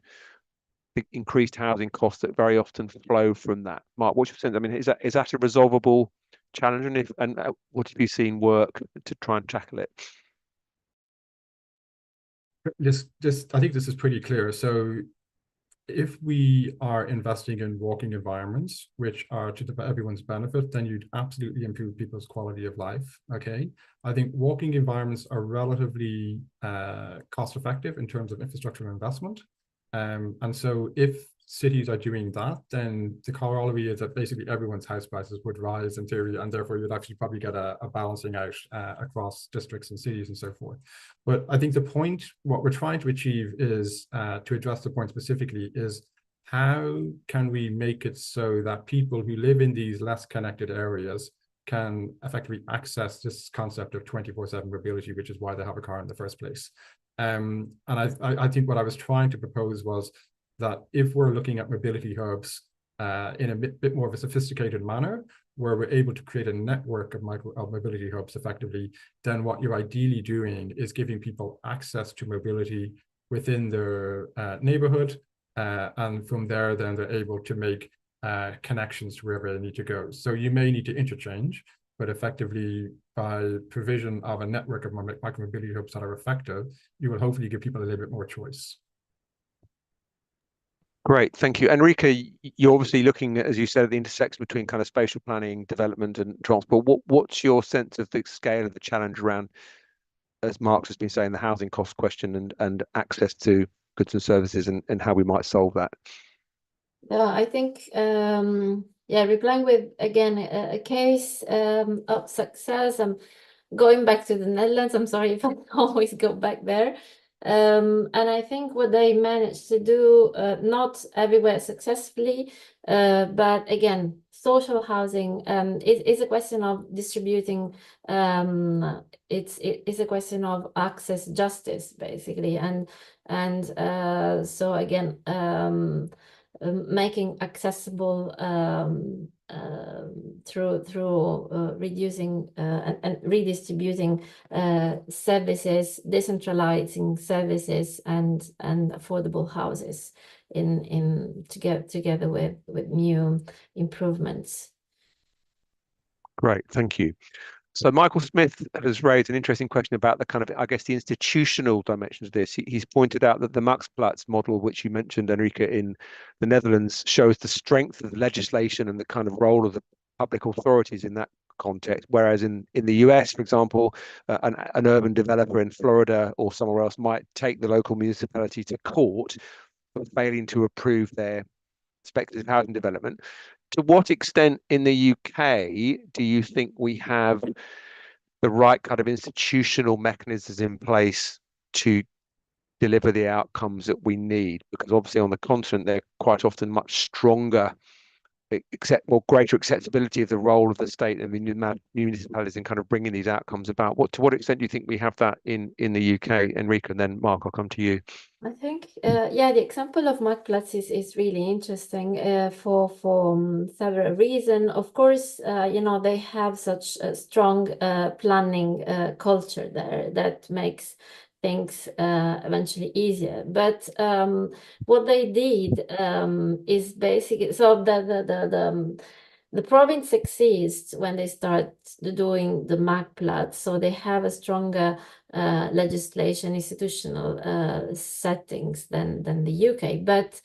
the increased housing costs that very often flow from that? Mark, what's your sense? I mean, is that a resolvable challenge, and what have you seen work to try and tackle it? I think this is pretty clear. So if we are investing in walking environments, which are to everyone's benefit, then you'd absolutely improve people's quality of life. Okay. I think walking environments are relatively cost effective in terms of infrastructure investment. And so if cities are doing that, then the corollary is that basically everyone's house prices would rise in theory, and therefore you'd actually probably get a balancing out across districts and cities and so forth. But I think the point, what we're trying to achieve is, to address the point specifically, is how can we make it so that people who live in these less connected areas can effectively access this concept of 24/7 mobility, which is why they have a car in the first place. And I think what I was trying to propose was that if we're looking at mobility hubs in a bit more of a sophisticated manner, where we're able to create a network of mobility hubs effectively, then what you're ideally doing is giving people access to mobility within their neighborhood. And from there, then they're able to make connections to wherever they need to go. So you may need to interchange, but effectively by provision of a network of micromobility hubs that are effective, you will hopefully give people a little bit more choice. Great, thank you. Enrica, you're obviously looking at, as you said, at the intersection between kind of spatial planning, development and transport. What's your sense of the scale of the challenge around, as Mark's has been saying, the housing cost question and access to goods and services, and how we might solve that? I think, yeah, replying with, again, a case of success. I'm going back to the Netherlands. I'm sorry if I always go back there. And I think what they managed to do, not everywhere successfully, but again, social housing is a question of distributing. It is a question of access justice, basically, and so again, making accessible through reducing and redistributing services, decentralizing services, and affordable houses together with new improvements. Great, thank you. So Michael Smith has raised an interesting question about the kind of, I guess, the institutional dimensions of this. He's pointed out that the Maxplatz model, which you mentioned, Enrica, in the Netherlands, shows the strength of legislation and the kind of role of the public authorities in that context. Whereas in the US, for example, an urban developer in Florida or somewhere else might take the local municipality to court for failing to approve their speculative housing development. To what extent in the UK do you think we have the right kind of institutional mechanisms in place to deliver the outcomes that we need? Because obviously on the continent, they're quite often much stronger, greater acceptability of the role of the state and the municipalities in kind of bringing these outcomes about. To what extent do you think we have that in the UK, Enrica? And then Mark, I'll come to you. I think, yeah, the example of Marktplatz is really interesting for several reasons. Of course, they have such a strong planning culture there that makes things eventually easier. But what they did is basically, so the province exists when they start doing the Marktplatz, so they have a stronger legislation, institutional settings than the UK, but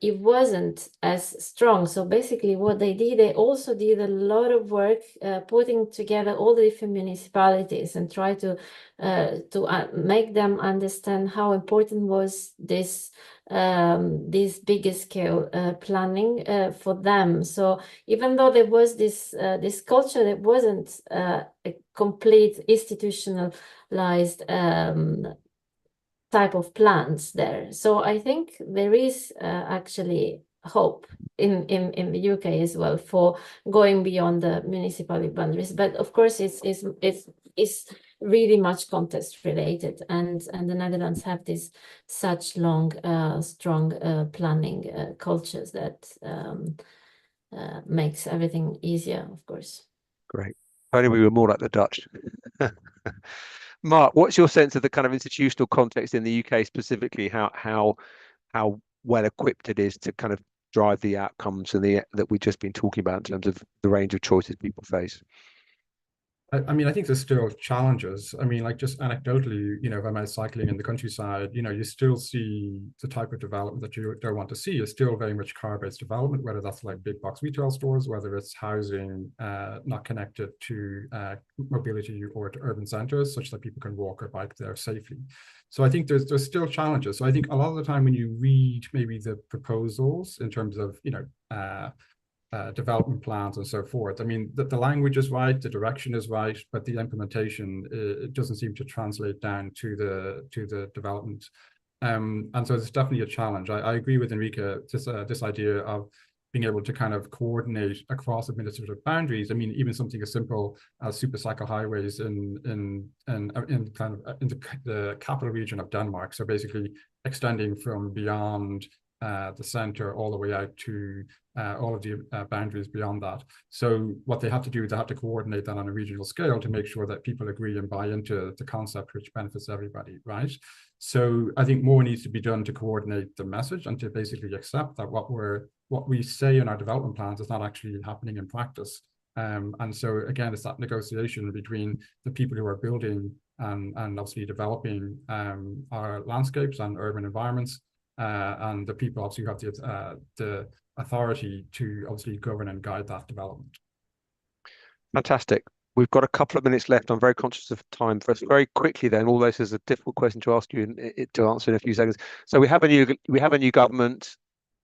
it wasn't as strong. So basically what they also did a lot of work putting together all the different municipalities and try to make them understand how important was this bigger scale planning for them. So even though there was this culture, that wasn't a complete institutionalized type of plans there. So I think there is actually hope in the UK as well for going beyond the municipal boundaries. But of course, it's really much context related, and the Netherlands have this such long, strong planning cultures that makes everything easier, of course. Great. If only we were more like the Dutch. Mark, what's your sense of the kind of institutional context in the UK specifically? How well equipped it is to kind of drive the outcomes and that we've just been talking about in terms of the range of choices people face? I mean, I think there's still challenges. I mean, like just anecdotally, if I'm out cycling in the countryside, you still see the type of development that you don't want to see is still very much car-based development, whether that's like big box retail stores, whether it's housing not connected to mobility or to urban centers, such that people can walk or bike there safely. So I think there's still challenges. So I think a lot of the time when you read maybe the proposals in terms of, development plans and so forth. I mean, the language is right, the direction is right, but the implementation it doesn't seem to translate down to the development. And so it's definitely a challenge. I agree with Enrica, this idea of being able to kind of coordinate across administrative boundaries. I mean, even something as simple as super cycle highways in the capital region of Denmark. So basically extending from beyond the center all the way out to all of the boundaries beyond that. So what they have to do is they have to coordinate that on a regional scale to make sure that people agree and buy into the concept, which benefits everybody, right? So I think more needs to be done to coordinate the message and to basically accept that what we say in our development plans is not actually happening in practice. And so again, it's that negotiation between the people who are building and obviously developing our landscapes and urban environments, and the people obviously who have the authority to obviously govern and guide that development. Fantastic. We've got a couple of minutes left. I'm very conscious of time. First, very quickly then, although this is a difficult question to ask you and to answer in a few seconds. So we have a new government.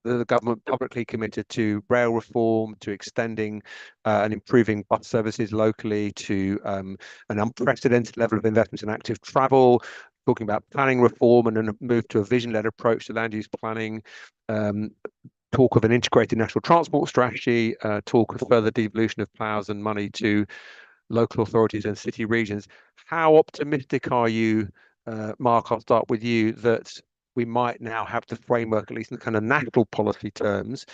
the government publicly committed to rail reform, to extending and improving bus services locally, to an unprecedented level of investment in active travel, talking about planning reform and a move to a vision-led approach to land use planning, talk of an integrated national transport strategy, talk of further devolution of ploughs and money to local authorities and city regions. How optimistic are you, Mark, I'll start with you, that we might now have the framework, at least in the kind of national policy terms,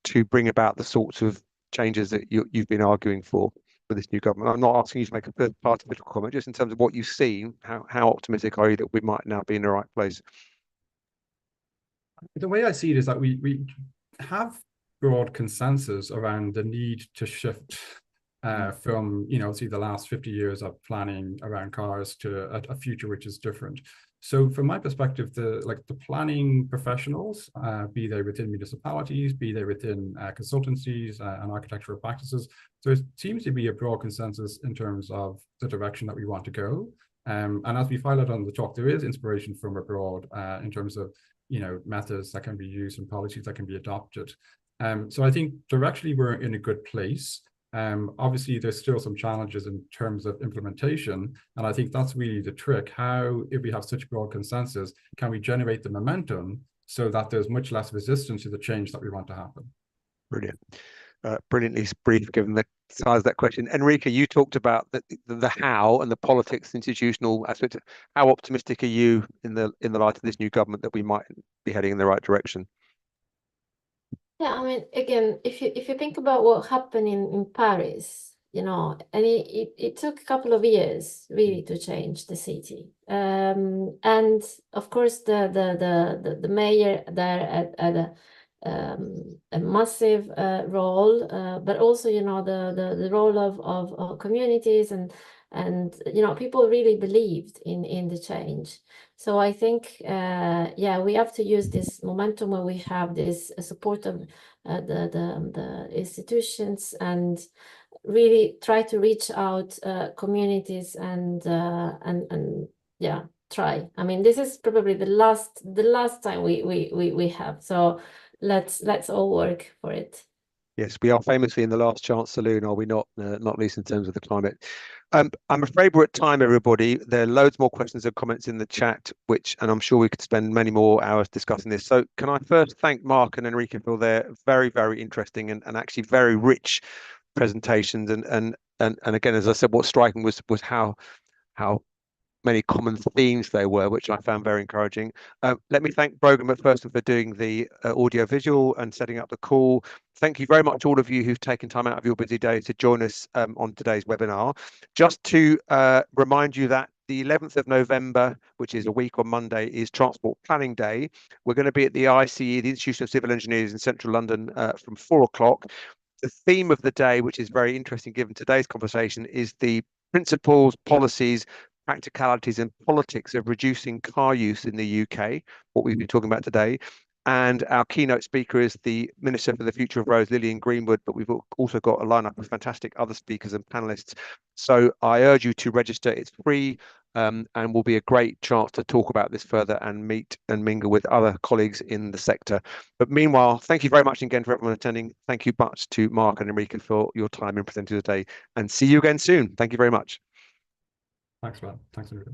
to bring about the sorts of changes that you've been arguing for this new government? I'm not asking you to make a third-party political comment, just in terms of what you've seen, how optimistic are you that we might now be in the right place? The way I see it is that we have broad consensus around the need to shift from, see the last 50 years of planning around cars to a future which is different. So from my perspective, the planning professionals, be they within municipalities, be they within consultancies and architectural practices, there seems to be a broad consensus in terms of the direction that we want to go. And as we highlight on the talk, there is inspiration from abroad in terms of methods that can be used and policies that can be adopted. So I think directionally we're in a good place. Obviously, there's still some challenges in terms of implementation, and I think that's really the trick. How, if we have such broad consensus, can we generate the momentum so that there's much less resistance to the change that we want to happen? Brilliant. Brilliantly brief, given the size of that question. Enrica, you talked about the how and the politics, institutional aspect. How optimistic are you in the light of this new government that we might be heading in the right direction? Yeah, I mean, again, if you think about what happened in Paris, and it took a couple of years really to change the city, and of course the mayor there had a massive role, but also the role of communities and people really believed in the change. So I think we have to use this momentum where we have this support of the institutions and really try to reach out communities and try. I mean, this is probably the last time we have. So let's all work for it. Yes, we are famously in the last chance saloon, are we not? Not least in terms of the climate. I'm afraid we're at time, everybody. There are loads more questions and comments in the chat, and I'm sure we could spend many more hours discussing this. So can I first thank Mark and Enrica for their very, very interesting and actually very rich presentations. And again, as I said, what's striking was how many common themes they were, which I found very encouraging. Let me thank Brogan McPherson for doing the audio visual and setting up the call. Thank you very much, all of you who've taken time out of your busy day to join us on today's webinar. Just to remind you that the 11th of November, which is a week on Monday, is Transport Planning Day. We're going to be at the ICE, the Institution of Civil Engineers in Central London, from 4 o'clock. The theme of the day, which is very interesting given today's conversation, is the principles, policies, practicalities and politics of reducing car use in the UK, what we've been talking about today. And our keynote speaker is the Minister for the Future of Roads, Lillian Greenwood, but we've also got a lineup of fantastic other speakers and panelists. So I urge you to register. It's free and will be a great chance to talk about this further and meet and mingle with other colleagues in the sector. But meanwhile, thank you very much again for everyone attending. Thank you much to Mark and Enrica for your time in presenting today, and see you again soon. Thank you very much. Thanks, Matt. Thanks, Enrica.